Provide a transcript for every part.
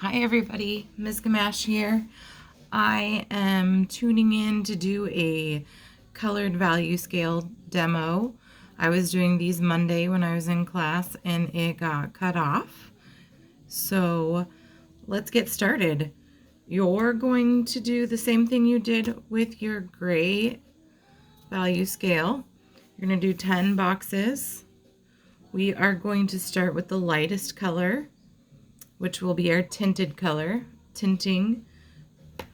Hi everybody, Ms. Gamache here. I am tuning in to do a colored value scale demo. I was doing these Monday when I was in class and it got cut off. So let's get started. You're going to do the same thing you did with your gray value scale. You're going to do 10 boxes. We are going to start with the lightest color, which will be our tinted color. Tinting,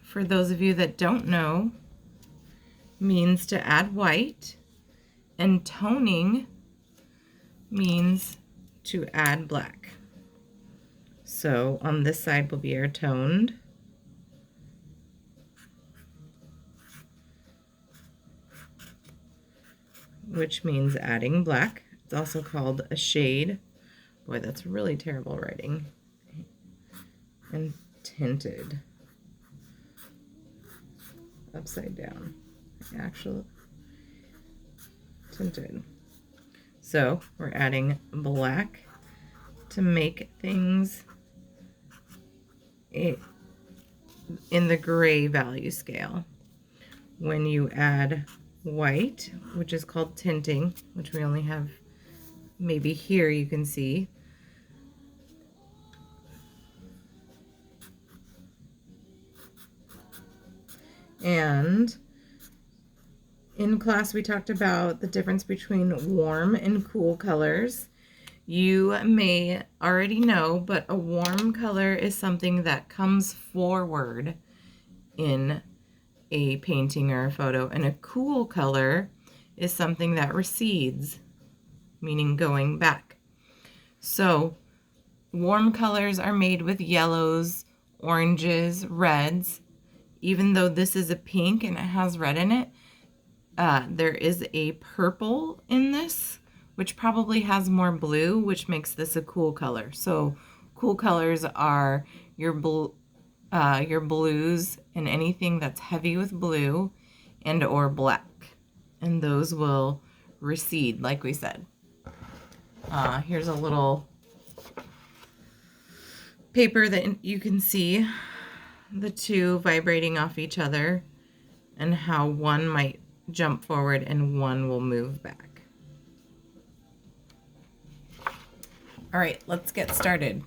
for those of you that don't know, means to add white, and toning means to add black. So on this side will be our toned, which means adding black. It's also called a shade. Boy, that's really terrible writing. And tinted. Upside down. Actual tinted. So we're adding black to make things in the gray value scale. When you add white, which is called tinting, which we only have maybe here, you can see. And in class we talked about the difference between warm and cool colors. You may already know, but a warm color is something that comes forward in a painting or a photo, and a cool color is something that recedes, meaning going back. So warm colors are made with yellows, oranges, reds. Even though this is a pink and it has red in it, there is a purple in this, which probably has more blue, which makes this a cool color. So cool colors are your blues and anything that's heavy with blue and or black. And those will recede, like we said. Here's a little paper that you can see the two vibrating off each other and how one might jump forward and one will move back. All right, let's get started.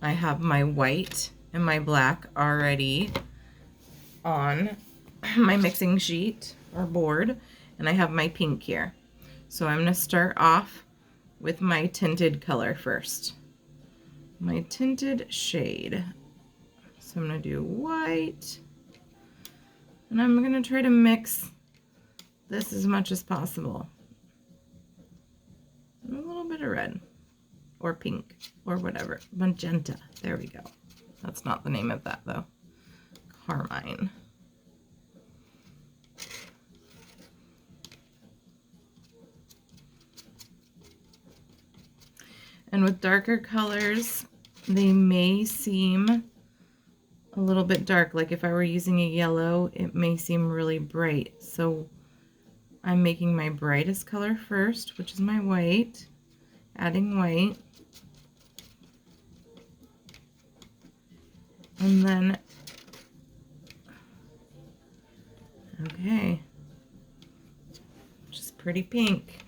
I have my white and my black already on my mixing sheet or board, and I have my pink here. So I'm going to start off with my tinted color first. My tinted shade. So I'm going to do white, and I'm going to try to mix this as much as possible. And a little bit of red, or pink, or whatever. Magenta. There we go. That's not the name of that, though. Carmine. And with darker colors, they may seem a little bit dark. Like if I were using a yellow, it may seem really bright. So I'm making my brightest color first, which is my white, adding white. And then, okay, just pretty pink.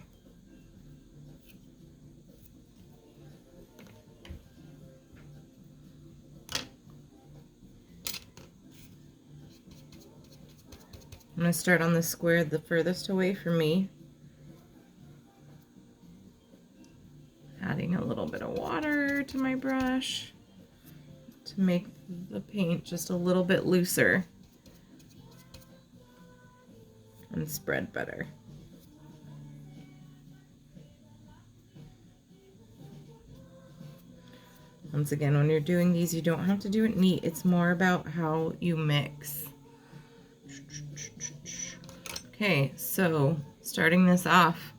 I'm going to start on the square the furthest away from me, adding a little bit of water to my brush to make the paint just a little bit looser and spread better. Once again, when you're doing these, you don't have to do it neat. It's more about how you mix. Okay, so starting this off,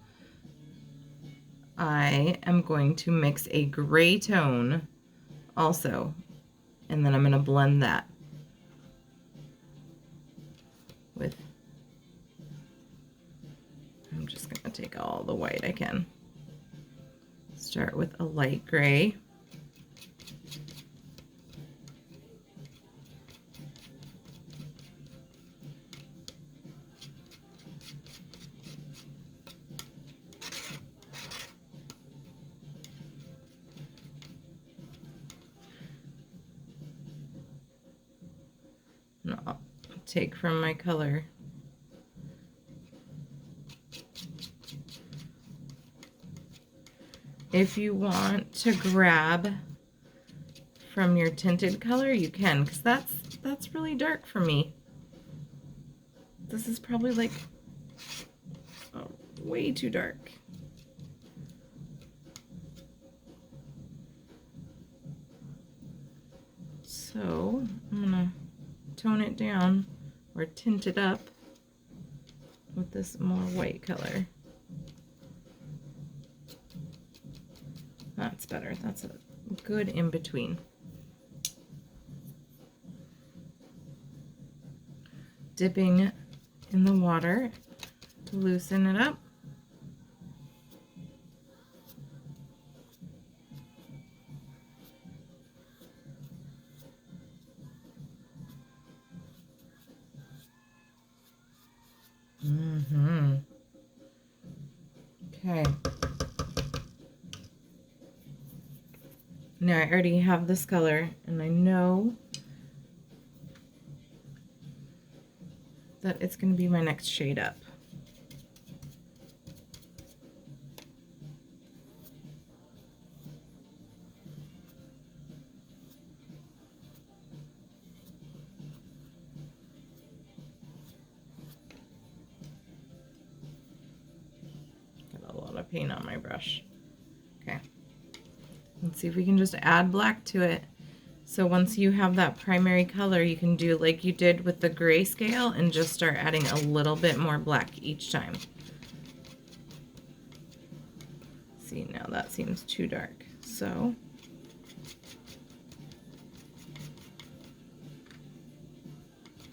I am going to mix a gray tone also, and then I'm going to blend that with, I'm just going to take all the white I can. Start with a light gray. And I'll take from my color. If you want to grab from your tinted color, you can, because that's really dark for me. This is probably like way too dark. So I'm gonna tone it down or tint it up with this more white color. That's better. That's a good in between. Dipping in the water to loosen it up. Okay. Now I already have this color, and I know that it's going to be my next shade up. Got a lot of paint on my brush. Okay. Let's see if we can just add black to it. So once you have that primary color, you can do like you did with the grayscale and just start adding a little bit more black each time. See, now that seems too dark. So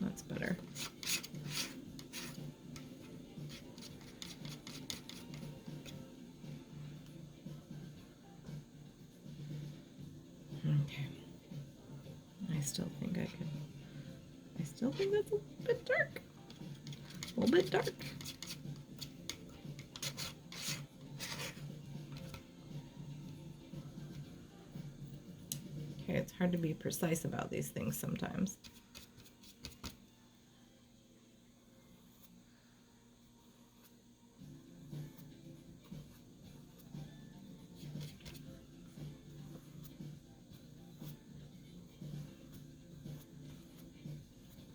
that's better. Okay. I still think I could. I still think that's a bit dark. A little bit dark. Okay, it's hard to be precise about these things sometimes.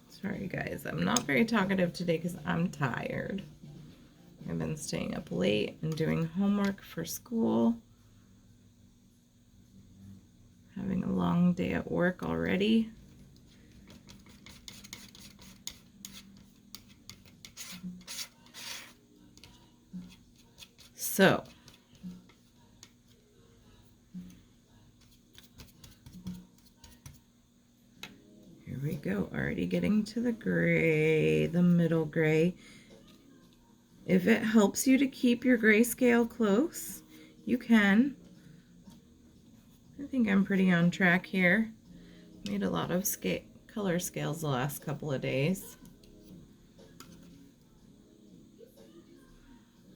Sorry guys, I'm not very talkative today because I'm tired. I've been staying up late and doing homework for school. Having a long day at work already. So, here we go, already getting to the gray, the middle gray. If it helps you to keep your grayscale close, you can. I think I'm pretty on track here. Made a lot of color scales the last couple of days.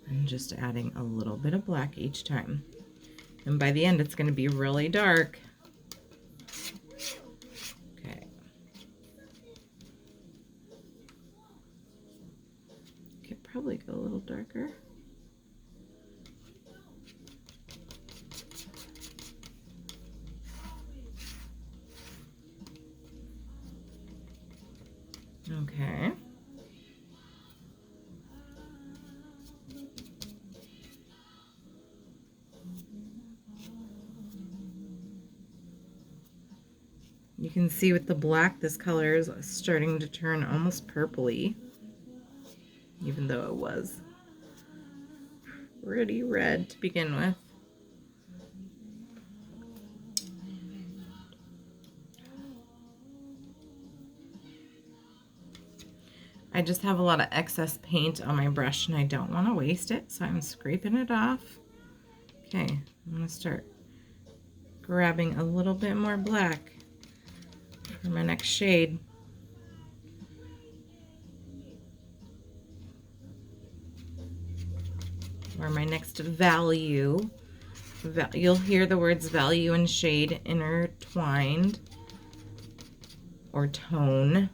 I'm just adding a little bit of black each time. And by the end, it's going to be really dark. Okay. Could probably go a little darker. Okay. You can see with the black, this color is starting to turn almost purpley, even though it was pretty red to begin with. I just have a lot of excess paint on my brush and I don't want to waste it, so I'm scraping it off. Okay, I'm going to start grabbing a little bit more black for my next shade. Or my next value. You'll hear the words value and shade intertwined, or tone.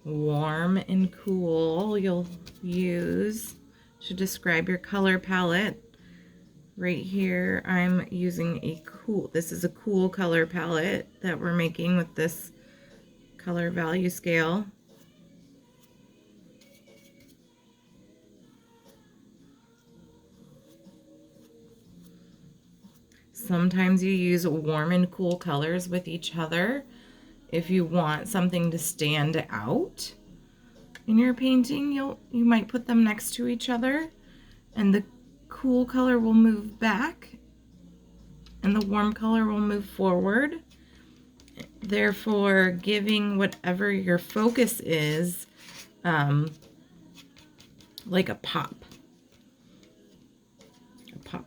warm and cool you'll use to describe your color palette. Right here, I'm using this is a cool color palette that we're making with this color value scale. Sometimes you use warm and cool colors with each other if you want something to stand out in your painting. You might put them next to each other, and the cool color will move back and the warm color will move forward, therefore giving whatever your focus is like a pop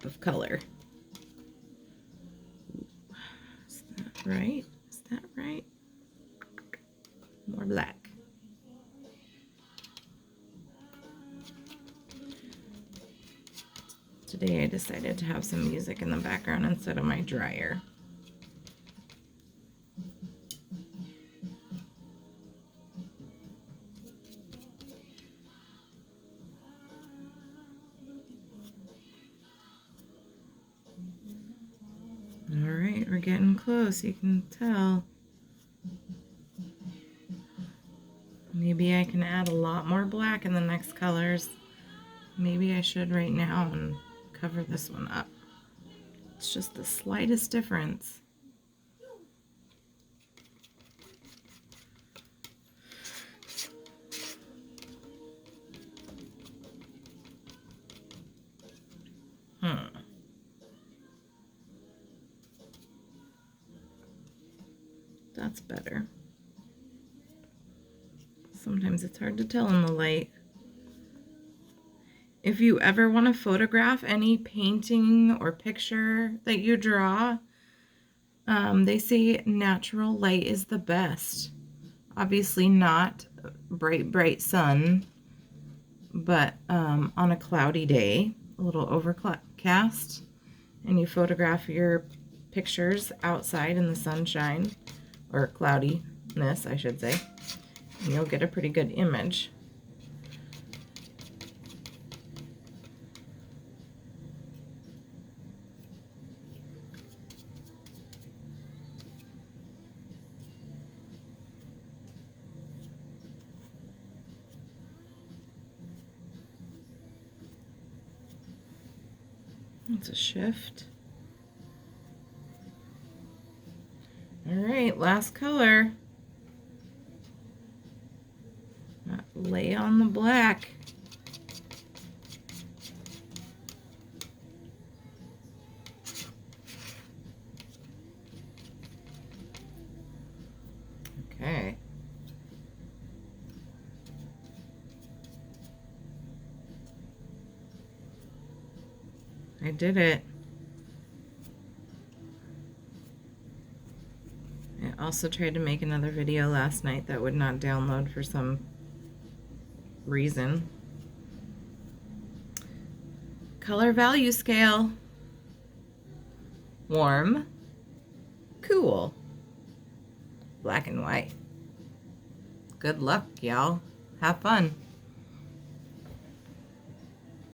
of color. Is that right? Is that right? More black. Today I decided to have some music in the background instead of my dryer. All right, we're getting close, you can tell. Maybe I can add a lot more black in the next colors. Maybe I should right now and cover this one up. It's just the slightest difference. That's better. Sometimes it's hard to tell in the light. If you ever want to photograph any painting or picture that you draw, they say natural light is the best. Obviously not bright sun, but on a cloudy day, a little overcast, and you photograph your pictures outside in the sunshine, or cloudiness, I should say, and you'll get a pretty good image. That's a shift. All right, last color. Lay on the black. Okay. I did it. I also tried to make another video last night that would not download for some reason. Color value scale. Warm, cool, black and white. Good luck, y'all. Have fun.